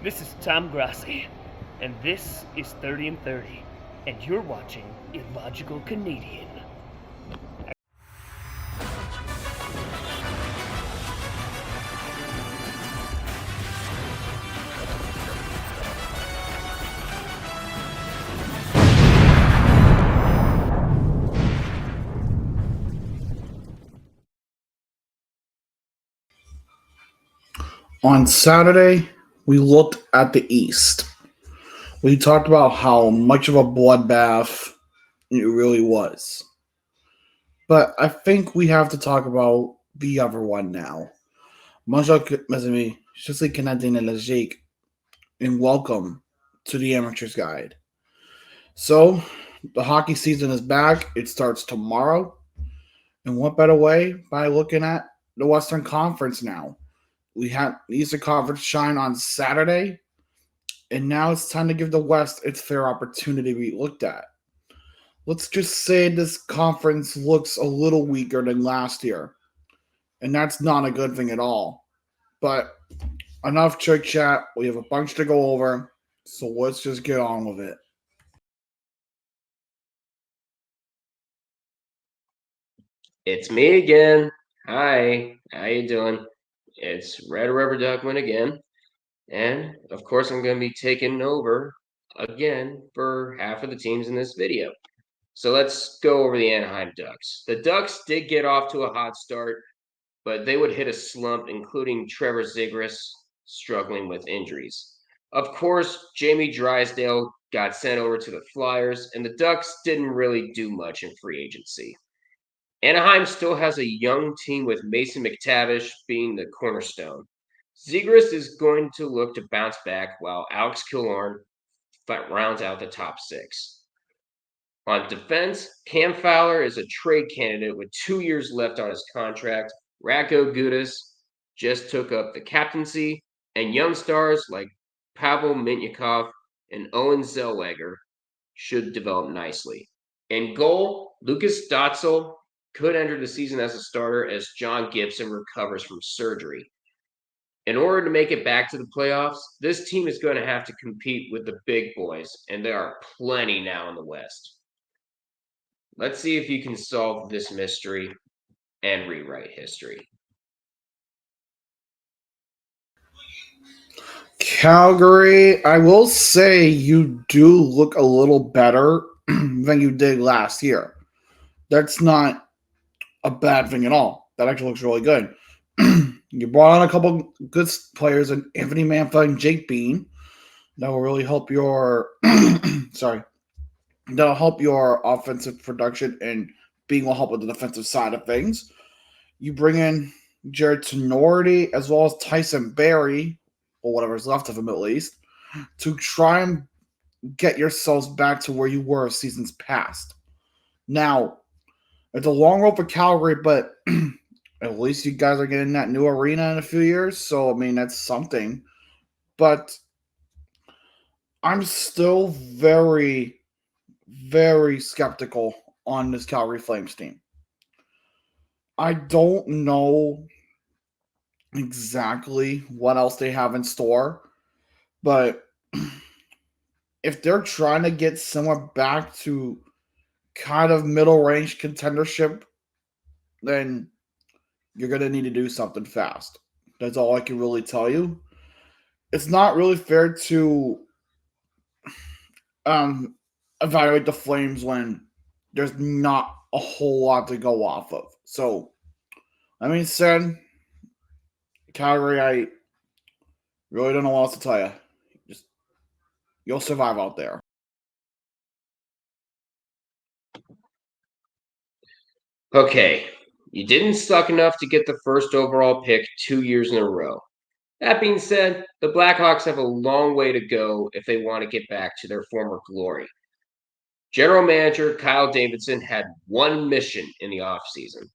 This is Tom Grassi, and this is 30 and 30, and you're watching Illogical Canadian. On Saturday, we looked at the East. We talked about how much of a bloodbath it really was. But I think we have to talk about the other one now. Bonjour, mes amis. Je suis Canadien illogique, and welcome to the Amateur's Guide. So, the hockey season is back. It starts tomorrow. And what better way by looking at the Western Conference now? We had the Eastern Conference shine on Saturday, and now it's time to give the West its fair opportunity to be looked at. Let's just say this conference looks a little weaker than last year, and that's not a good thing at all. But enough chit chat. We have a bunch to go over, so let's just get on with it. It's me again. Hi, how you doing? It's Red Rubber Duckman again. And of course I'm going to be taking over again for half of the teams in this video. So let's go over the Anaheim Ducks. The Ducks did get off to a hot start, but they would hit a slump, including Trevor Zegras struggling with injuries. Of course, Jamie Drysdale got sent over to the Flyers, and the Ducks didn't really do much in free agency. Anaheim still has a young team with Mason McTavish being the cornerstone. Zegras is going to look to bounce back while Alex Killorn rounds out the top six. On defense, Cam Fowler is a trade candidate with 2 years left on his contract. Radko Gudas just took up the captaincy, and young stars like Pavel Mintyukov and Owen Zellweger should develop nicely. In goal, Lucas Dotzel could enter the season as a starter as John Gibson recovers from surgery. In order to make it back to the playoffs, this team is going to have to compete with the big boys, and there are plenty now in the West. Let's see if you can solve this mystery and rewrite history. Calgary, I will say you do look a little better than you did last year. That's not a bad thing at all. That actually looks really good. You brought on a couple good players, and Anthony Mantha and Jake Bean. That will really help your sorry. That'll help your offensive production, and Bean will help with the defensive side of things. You bring in Jared Tenorti as well as Tyson Berry, or whatever's left of him at least, to try and get yourselves back to where you were seasons past. Now, it's a long road for Calgary, but at least you guys are getting that new arena in a few years. So, I mean, that's something. But I'm still very, very skeptical on this Calgary Flames team. I don't know exactly what else they have in store, but if they're trying to get somewhere back to kind of middle range contendership, then you're going to need to do something fast. That's all I can really tell you. It's not really fair to um, evaluate the Flames when there's not a whole lot to go off of. So, I mean, said, Calgary, I really don't know what else to tell you. Just you'll survive out there. Okay, you didn't suck enough to get the first overall pick 2 years in a row. That being said, the Blackhawks have a long way to go if they want to get back to their former glory. General manager Kyle Davidson had one mission in the offseason: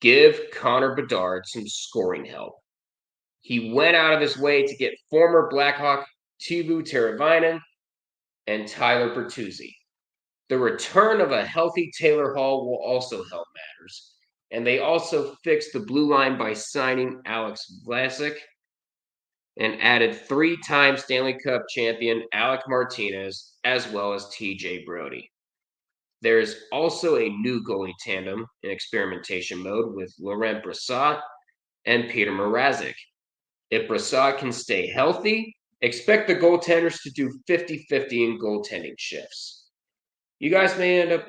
give Connor Bedard some scoring help. He went out of his way to get former Blackhawk Teuvo Teravainen and Tyler Bertuzzi. The return of a healthy Taylor Hall will also help matters. And they also fixed the blue line by signing Alex Vlasic. and added 3-time Stanley Cup champion Alec Martinez, as well as TJ Brody. There is also a new goalie tandem in experimentation mode with Laurent Brossoit and Peter Mrazek. If Brossoit can stay healthy, expect the goaltenders to do 50-50 in goaltending shifts. You guys may end up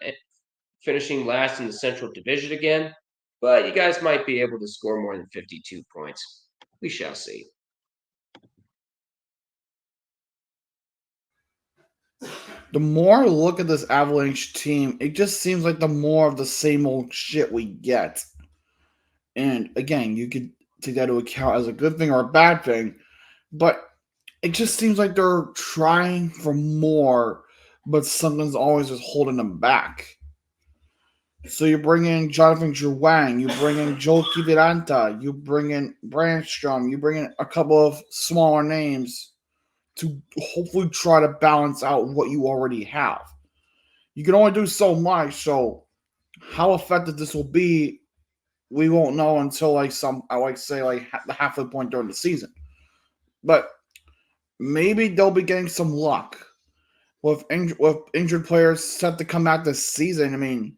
finishing last in the Central Division again, but you guys might be able to score more than 52 points. We shall see. The more I look at this Avalanche team, it just seems like the more of the same old shit we get. And again, you could take that into account as a good thing or a bad thing, but it just seems like they're trying for more, but something's always just holding them back. So you bring in Jonathan Drouin, you bring in Joel Kiviranta, you bring in Brandstrom, you bring in a couple of smaller names to hopefully try to balance out what you already have. You can only do so much, so how effective this will be, we won't know until the halfway point during the season. But maybe they'll be getting some luck with injured players set to come back this season. I mean,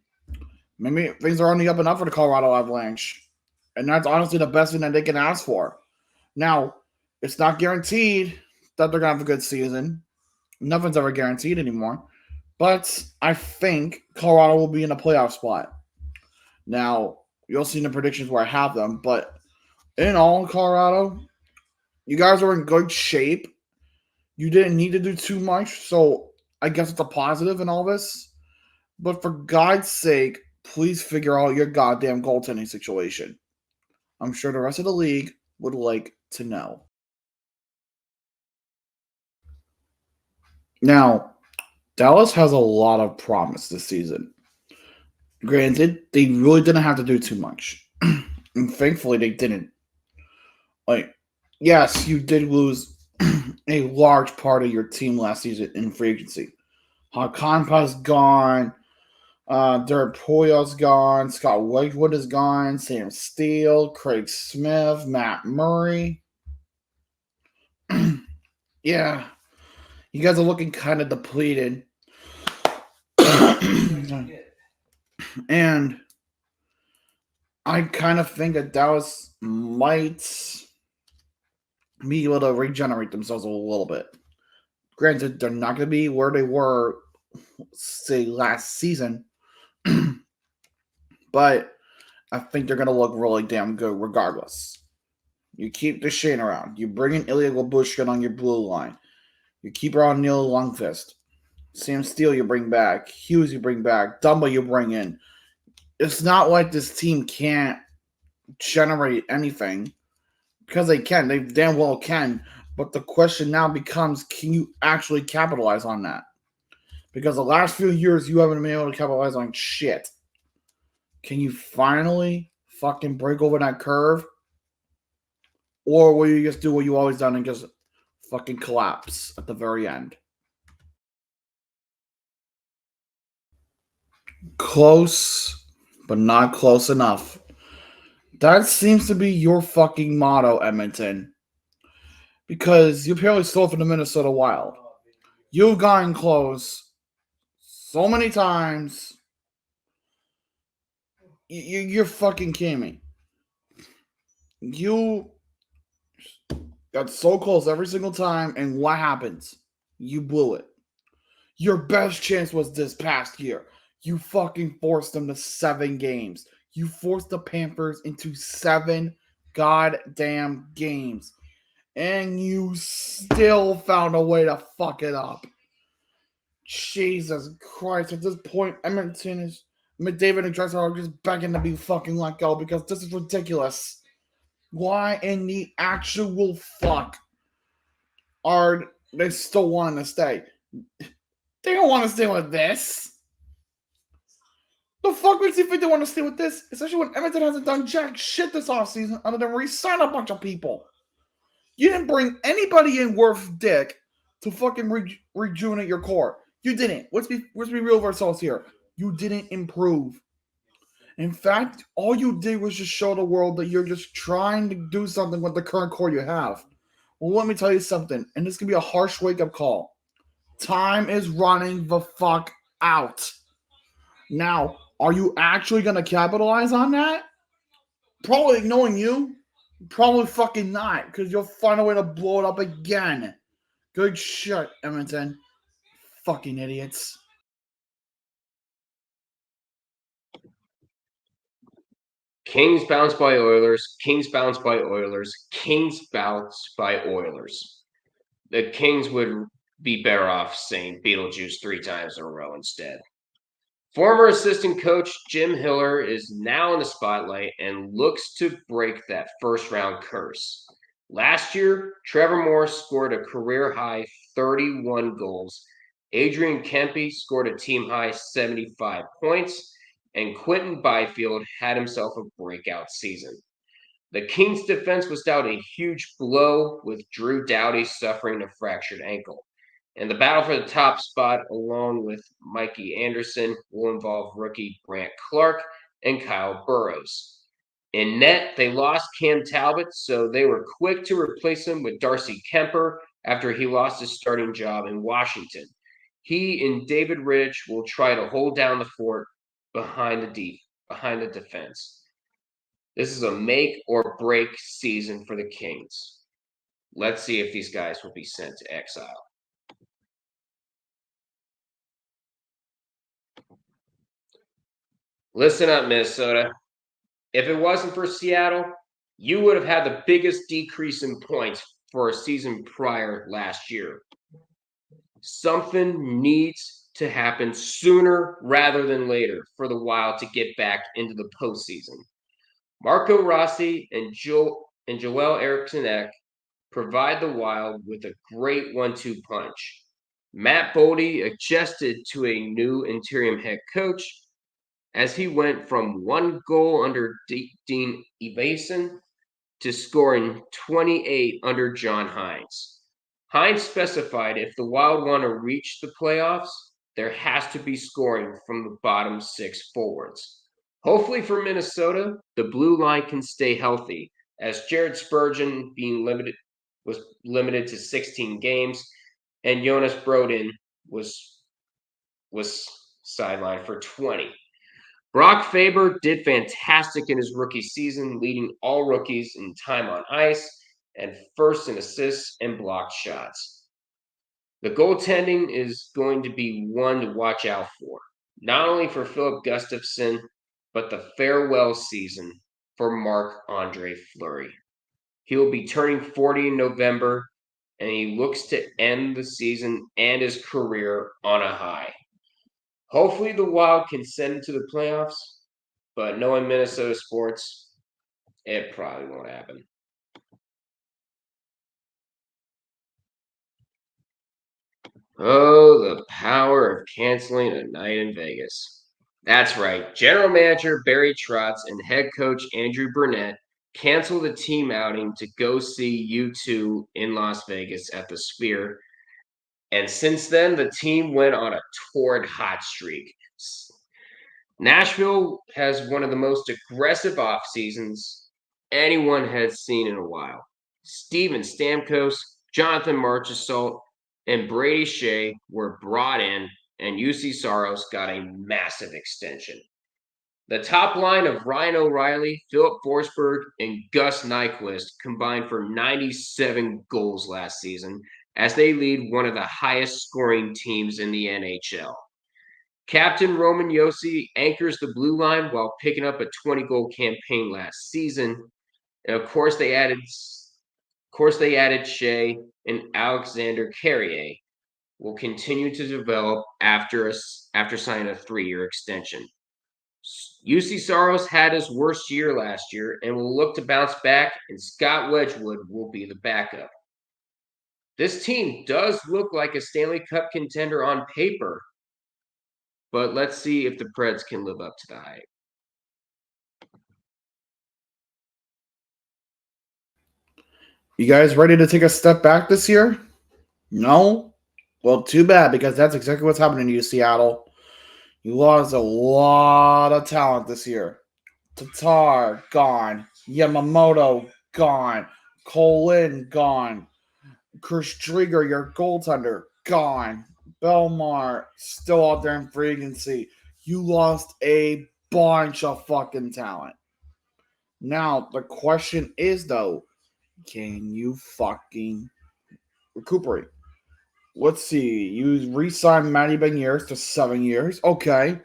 maybe things are on the up and up for the Colorado Avalanche, and that's honestly the best thing that they can ask for. Now, it's not guaranteed that they're gonna have a good season. Nothing's ever guaranteed anymore. But I think Colorado will be in a playoff spot. Now, you'll see in the predictions where I have them, but in all, Colorado, you guys are in good shape. You didn't need to do too much, so I guess it's a positive in all this. But for God's sake, please figure out your goddamn goaltending situation. I'm sure the rest of the league would like to know. Now, Dallas has a lot of promise this season. Granted, they really didn't have to do too much. And thankfully, they didn't. Like, yes, you did lose a large part of your team last season in free agency. Hakanpa's gone. Derek Poyal's gone. Scott Wedgwood is gone. Sam Steele, Craig Smith, Matt Murray. Yeah, you guys are looking kind of depleted. And I kind of think that Dallas might be able to regenerate themselves a little bit. Granted, they're not going to be where they were, say, last season, but I think they're going to look really damn good regardless. You keep Duchesne around. You bring in Ilya Labushkin on your blue line. You keep around Neil Lundqvist. Sam Steele you bring back. Hughes you bring back. Dumba you bring in. It's not like this team can't generate anything, because they can. They damn well can. But the question now becomes, can you actually capitalize on that? Because the last few years, you haven't been able to capitalize on shit. Can you finally fucking break over that curve? Or will you just do what you always done and just fucking collapse at the very end? Close, but not close enough. That seems to be your fucking motto, Edmonton. Because you apparently stole from the Minnesota Wild. You've gotten close so many times. You're fucking kidding me. You got so close every single time, and what happens? You blew it. Your best chance was this past year. You fucking forced them to 7 games. You forced the Panthers into 7 goddamn games. And you still found a way to fuck it up. Jesus Christ. At this point, Edmonton is... McDavid and Drexler are just begging to be fucking let go because this is ridiculous. Why in the actual fuck are they still wanting to stay? They don't want to stay with this. The fuck makes you think they want to stay with this? Especially when Edmonton hasn't done jack shit this offseason other than re-sign a bunch of people. You didn't bring anybody in worth dick to fucking rejuvenate your core. You didn't. Let's be real with ourselves here. You didn't improve. In fact, all you did was just show the world that you're just trying to do something with the current core you have. Well, let me tell you something, and this can be a harsh wake-up call. Time is running the fuck out. Now, are you actually going to capitalize on that? Probably knowing you, probably fucking not, because you'll find a way to blow it up again. Good shit, Edmonton. Fucking idiots. Kings bounce by Oilers. Kings bounce by Oilers. Kings bounce by Oilers. The Kings would be better off saying Beetlejuice 3 times in a row instead. Former assistant coach Jim Hiller is now in the spotlight and looks to break that first round curse. Last year, Trevor Morris scored a career high 31 goals. Adrian Kempe scored a team high 75 points, and Quentin Byfield had himself a breakout season. The Kings' defense was dealt a huge blow with Drew Doughty suffering a fractured ankle. And the battle for the top spot, along with Mikey Anderson, will involve rookie Brant Clark and Kyle Burrows. In net, they lost Cam Talbot, so they were quick to replace him with Darcy Kemper after he lost his starting job in Washington. He and David Rittich will try to hold down the fort behind the defense. This is a make or break season for the Kings. Let's see if these guys will be sent to exile. Listen up, Minnesota. If it wasn't for Seattle, you would have had the biggest decrease in points for a season prior last year. Something needs to happen sooner rather than later for the Wild to get back into the postseason. Marco Rossi and Joel Eriksson Ek provide the Wild with a great 1-2 punch. Matt Boldy adjusted to a new interim head coach as he went from 1 goal under Dean Evason to scoring 28 under John Hines. Hines specified if the Wild want to reach the playoffs, there has to be scoring from the bottom 6 forwards. Hopefully for Minnesota, the blue line can stay healthy, as Jared Spurgeon was limited to 16 games, and Jonas Brodin was sidelined for 20. Brock Faber did fantastic in his rookie season, leading all rookies in time on ice and first in assists and blocked shots. The goaltending is going to be one to watch out for, not only for Philip Gustafsson, but the farewell season for Marc-Andre Fleury. He will be turning 40 in November, and he looks to end the season and his career on a high. Hopefully the Wild can send it to the playoffs, but knowing Minnesota sports, it probably won't happen. Oh, the power of canceling a night in Vegas. That's right. General Manager Barry Trotz and head coach Andrew Burnett canceled a team outing to go see U2 in Las Vegas at the Sphere. And since then, the team went on a torrid hot streak. Nashville has one of the most aggressive off seasons anyone has seen in a while. Steven Stamkos, Jonathan Marchessault, and Brady Shea were brought in, and UC Saros got a massive extension. The top line of Ryan O'Reilly, Philip Forsberg, and Gus Nyquist combined for 97 goals last season as they lead one of the highest scoring teams in the NHL. Captain Roman Josi anchors the blue line while picking up a 20-goal campaign last season. And of course they added Shea and Alexander Carrier will continue to develop after signing a 3-year extension. UC Saros had his worst year last year and will look to bounce back, and Scott Wedgwood will be the backup. This team does look like a Stanley Cup contender on paper, but let's see if the Preds can live up to the hype. You guys ready to take a step back this year? No? Well, too bad, because that's exactly what's happening to you, Seattle. You lost a lot of talent this year. Tatar, gone. Yamamoto, gone. Colin, gone. Krieger, your goaltender, gone. Belmar, still out there in free agency. You lost a bunch of fucking talent. Now, the question is, though, can you fucking recuperate? Let's see. You re-signed Matty Beniers to 7 years. Okay.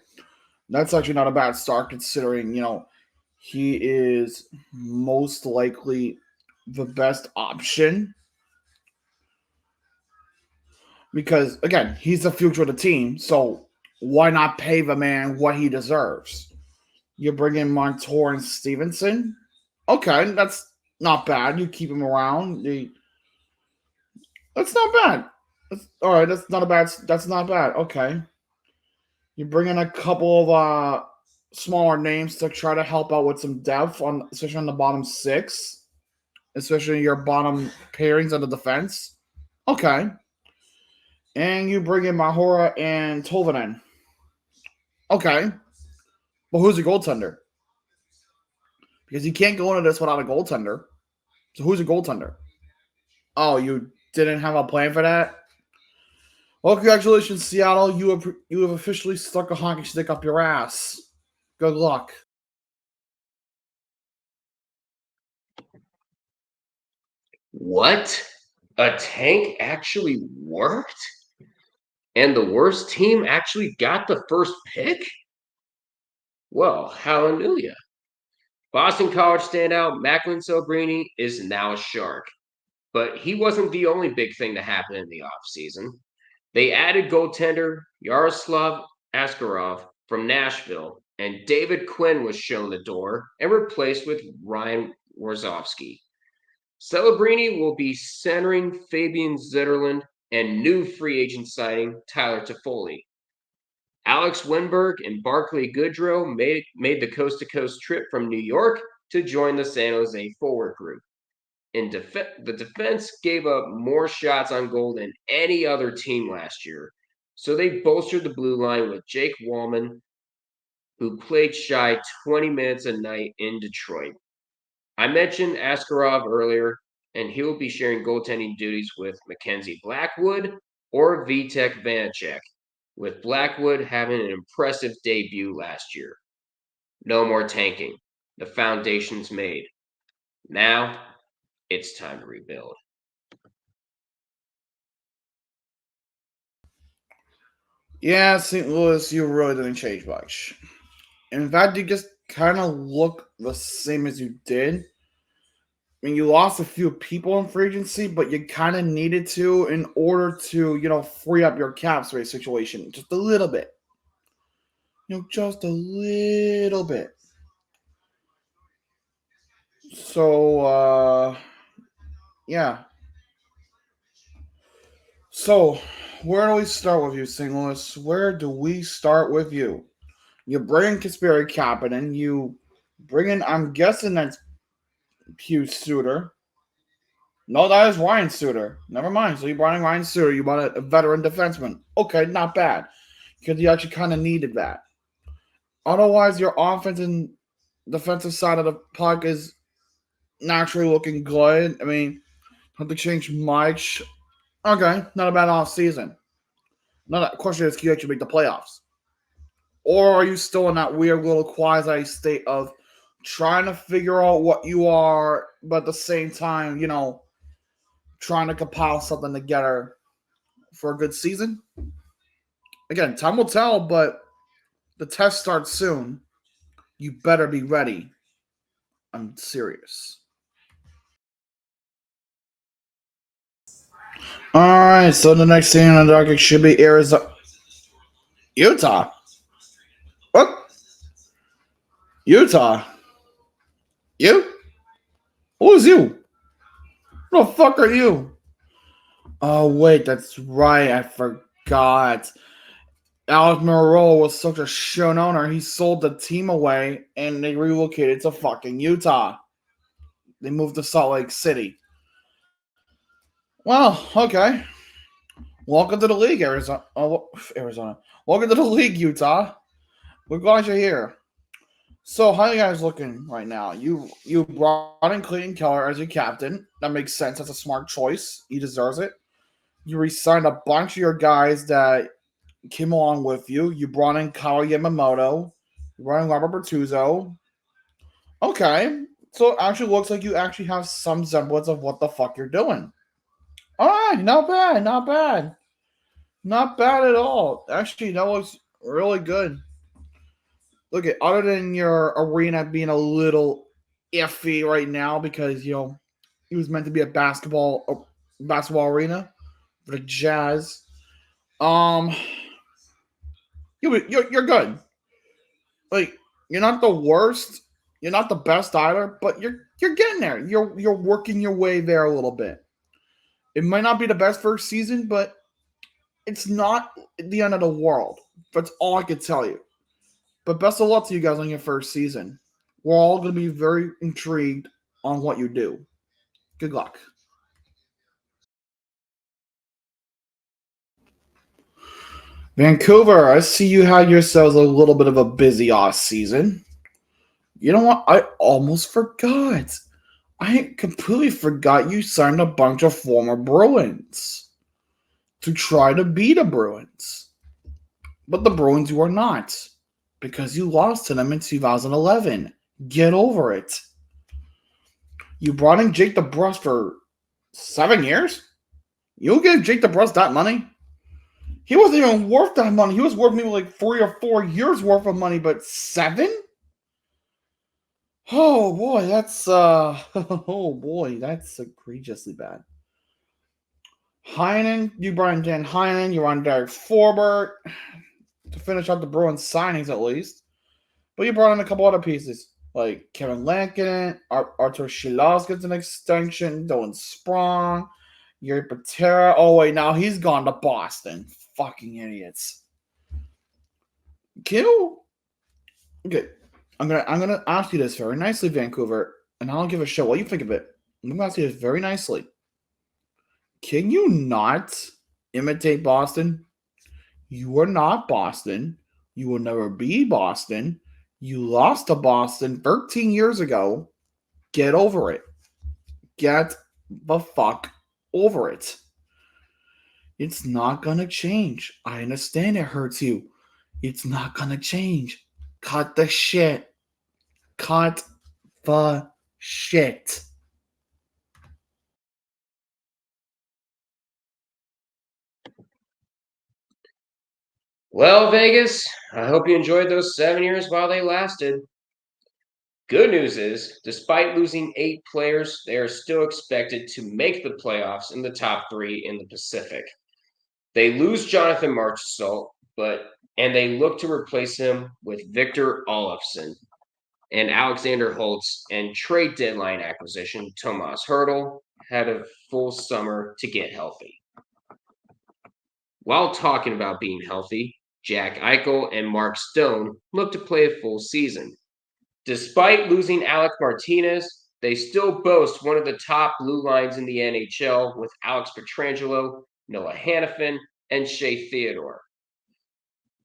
That's actually not a bad start considering, he is most likely the best option because, again, he's the future of the team. So why not pay the man what he deserves? You bring in Montour and Stevenson. Okay, that's not bad. You keep him around. That's not bad. All right. That's not a bad. That's not bad. Okay. You bring in a couple of smaller names to try to help out with some depth on, especially on the bottom six, especially your bottom pairings on the defense. Okay. And you bring in Mahora and Tolvanen. Okay. But who's your goaltender? Because you can't go into this without a goaltender. So who's your goaltender? Oh, you didn't have a plan for that? Well, congratulations, Seattle. You have officially stuck a hockey stick up your ass. Good luck. What? A tank actually worked? And the worst team actually got the first pick? Well, hallelujah. Boston College standout Macklin Celebrini is now a Shark. But he wasn't the only big thing to happen in the offseason. They added goaltender Yaroslav Askarov from Nashville, and David Quinn was shown the door and replaced with Ryan Warzowski. Celebrini will be centering Fabian Zetterlund and new free agent signing Tyler Toffoli. Alex Winberg and Barclay Goodrow made the coast-to-coast trip from New York to join the San Jose forward group. The defense gave up more shots on goal than any other team last year, so they bolstered the blue line with Jake Wallman, who played shy 20 minutes a night in Detroit. I mentioned Askarov earlier, and he will be sharing goaltending duties with Mackenzie Blackwood or Vitek Vanacek, with Blackwood having an impressive debut last year. No more tanking. The foundation's made. Now, it's time to rebuild. Yeah, St. Louis, you really didn't change much. In fact, you just kind of look the same as you did. I mean, you lost a few people in free agency, but you kind of needed to in order to, free up your cap space situation just a little bit. Just a little bit. So, yeah. So, where do we start with you, St. Louis? Where do we start with you? You bring in Kasperi Kapanen. You bring in, I'm guessing that's Hugh Suter. No, that is Ryan Suter. Never mind. So you brought in Ryan Suter. You brought a veteran defenseman. Okay, not bad. Because you actually kind of needed that. Otherwise, your offense and defensive side of the puck is naturally looking good. I mean, have to change much. Okay, not a bad off season. Not a question is, can you actually make the playoffs? Or are you still in that weird little quasi state of trying to figure out what you are, but at the same time, trying to compile something together for a good season? Again, time will tell, but the test starts soon. You better be ready. I'm serious. All right, so the next thing on the docket should be Arizona, Utah. What? Utah? You? Who's you? Who the fuck are you? Oh wait, that's right. I forgot. Alex Moreau was such a shown owner. He sold the team away and they relocated to fucking Utah. They moved to Salt Lake City. Well, okay. Welcome to the league, Arizona. Oh, Arizona. Welcome to the league, Utah. We're glad you're here. So how you guys looking right now? You brought in Clayton Keller as your captain. That makes sense. That's a smart choice. He deserves it. You re-signed a bunch of your guys that came along with you. You brought in Kyle Yamamoto. You brought in Robert Bertuzzo. Okay. So it actually looks like you actually have some semblance of what the fuck you're doing. Alright, not bad, not bad. Not bad at all. Actually, that looks really good. Look at other than your arena being a little iffy right now because it was meant to be a basketball arena for the Jazz. Um, you're good. Like you're not the worst. You're not the best either, but you're getting there. You're working your way there a little bit. It might not be the best first season, but it's not the end of the world. That's all I could tell you. But best of luck to you guys on your first season. We're all going to be very intrigued on what you do. Good luck. Vancouver, I see you had yourselves a little bit of a busy off season. You know what? I almost forgot. I completely forgot you signed a bunch of former Bruins to try to beat the Bruins. But the Bruins you are not because you lost to them in 2011. Get over it. You brought in Jake DeBrusk for 7 years? You'll give Jake DeBrusk that money? He wasn't even worth that money. He was worth maybe like 3 or 4 years worth of money, but 7? Oh boy, that's oh boy, that's egregiously bad. Heinen, you brought in Dan Heinen, you're on Derek Forbert to finish up the Bruins signings at least. But you brought in a couple other pieces like Kevin Lankin, Artur Shilos gets an extension, Dylan Sprong, Yuri Patera. Oh wait, now he's gone to Boston. Fucking idiots. Kill. Okay, I'm gonna ask you this very nicely, Vancouver, and I'll give a show. What do you think of it? I'm gonna ask you this very nicely. Can you not imitate Boston? You are not Boston. You will never be Boston. You lost to Boston 13 years ago. Get over it. Get the fuck over it. It's not gonna change. I understand it hurts you. It's not gonna change. Cut the shit. Cut the shit. Well, Vegas, I hope you enjoyed those 7 years while they lasted. Good news is, despite losing 8 players, they are still expected to make the playoffs in the top 3 in the Pacific. They lose Jonathan Marchessault, and they look to replace him with Victor Olofsson and Alexander Holtz, and trade deadline acquisition Tomas Hertl had a full summer to get healthy. While talking about being healthy, Jack Eichel and Mark Stone look to play a full season. Despite losing Alec Martinez, they still boast one of the top blue lines in the NHL with Alex Pietrangelo, Noah Hannafin, and Shea Theodore.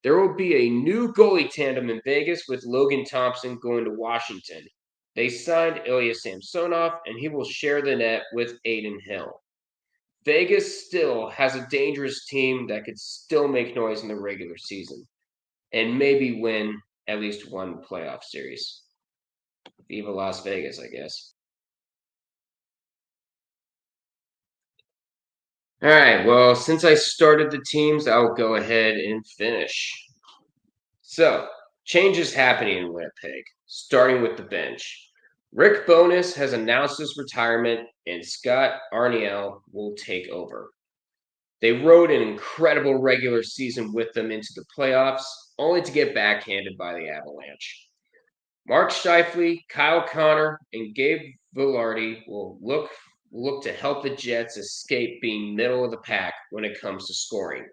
There will be a new goalie tandem in Vegas with Logan Thompson going to Washington. They signed Ilya Samsonov, and he will share the net with Aiden Hill. Vegas still has a dangerous team that could still make noise in the regular season and maybe win at least one playoff series. Viva Las Vegas, I guess. All right, well, since I started the teams, I'll go ahead and finish. So, changes happening in Winnipeg, starting with the bench. Rick Bowness has announced his retirement, and Scott Arniel will take over. They rode an incredible regular season with them into the playoffs, only to get backhanded by the Avalanche. Mark Scheifele, Kyle Connor, and Gabe Vilardi will look to help the Jets escape being middle of the pack when it comes to scoring.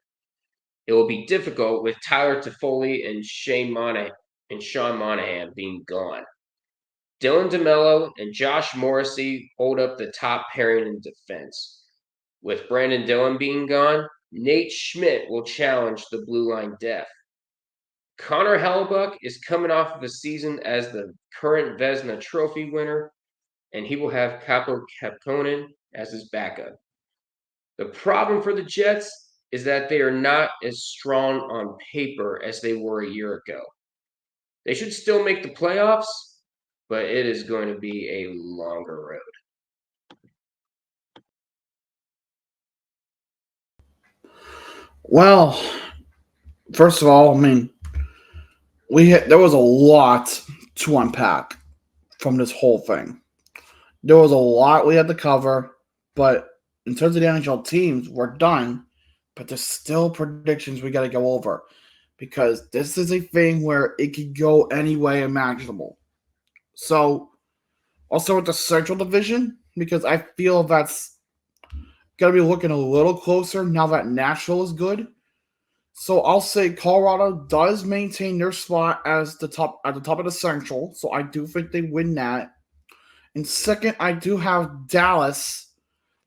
It will be difficult with Tyler Toffoli and Sean Monahan being gone. Dylan DeMello and Josh Morrissey hold up the top pairing in defense. With Brandon Dillon being gone, Nate Schmidt will challenge the blue line depth. Connor Hellebuck is coming off of a season as the current Vezina Trophy winner, and he will have Capo Capconen as his backup. The problem for the Jets is that they are not as strong on paper as they were a year ago. They should still make the playoffs, but it is going to be a longer road. Well, first of all, I mean, there was a lot to unpack from this whole thing. There was a lot we had to cover, but in terms of the NHL teams, we're done. But there's still predictions we got to go over because this is a thing where it could go any way imaginable. So, also with the Central Division, because I feel that's got to be looking a little closer now that Nashville is good. So I'll say Colorado does maintain their spot as the top at the top of the Central. So I do think they win that. And second, I do have Dallas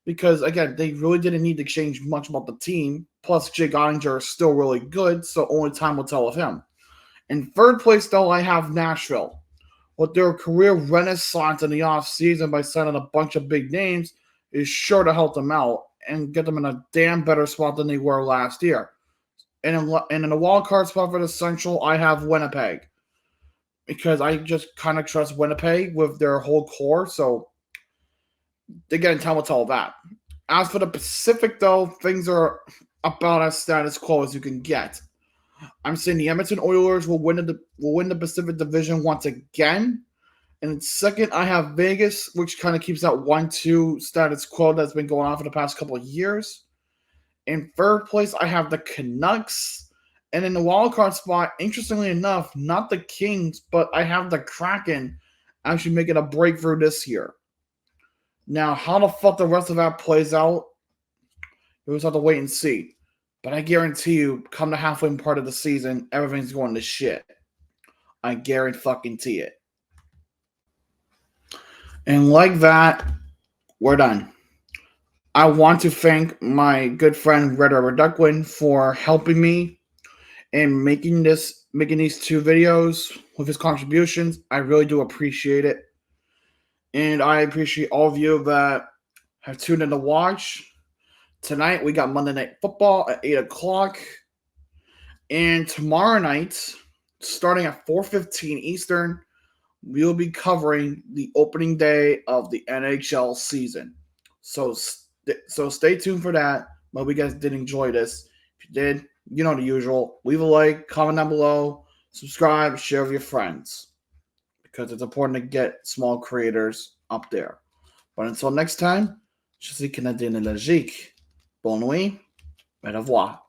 because again, they really didn't need to change much about the team. Plus, Jake Ottinger is still really good, so only time will tell of him. In third place, though, I have Nashville. With their career renaissance in the offseason by signing a bunch of big names is sure to help them out and get them in a damn better spot than they were last year. And in the wild card spot for the Central, I have Winnipeg because I just kind of trust Winnipeg with their whole core. So they get in time with all that. As for the Pacific, though, things are about as status quo as you can get. I'm saying the Edmonton Oilers will win the Pacific Division once again. And in second, I have Vegas, which kind of keeps that 1-2 status quo that's been going on for the past couple of years. In third place, I have the Canucks. And in the wildcard spot, interestingly enough, not the Kings, but I have the Kraken actually making a breakthrough this year. Now, how the fuck the rest of that plays out, we just have to wait and see. But I guarantee you, come the halfway part of the season, everything's going to shit. I guarantee it. And like that, we're done. I want to thank my good friend Red Rubber Duckwin for helping me in making these two videos with his contributions. I really do appreciate it. And I appreciate all of you that have tuned in to watch. Tonight we got Monday Night Football at 8 o'clock. And tomorrow night, starting at 4:15 Eastern, we'll be covering the opening day of the NHL season. So stay tuned for that. But we guys did enjoy this. If you did, you know the usual. Leave a like, comment down below, subscribe, share with your friends. Because it's important to get small creators up there. But until next time, je suis Canadien illogique. Bonne nuit, au revoir.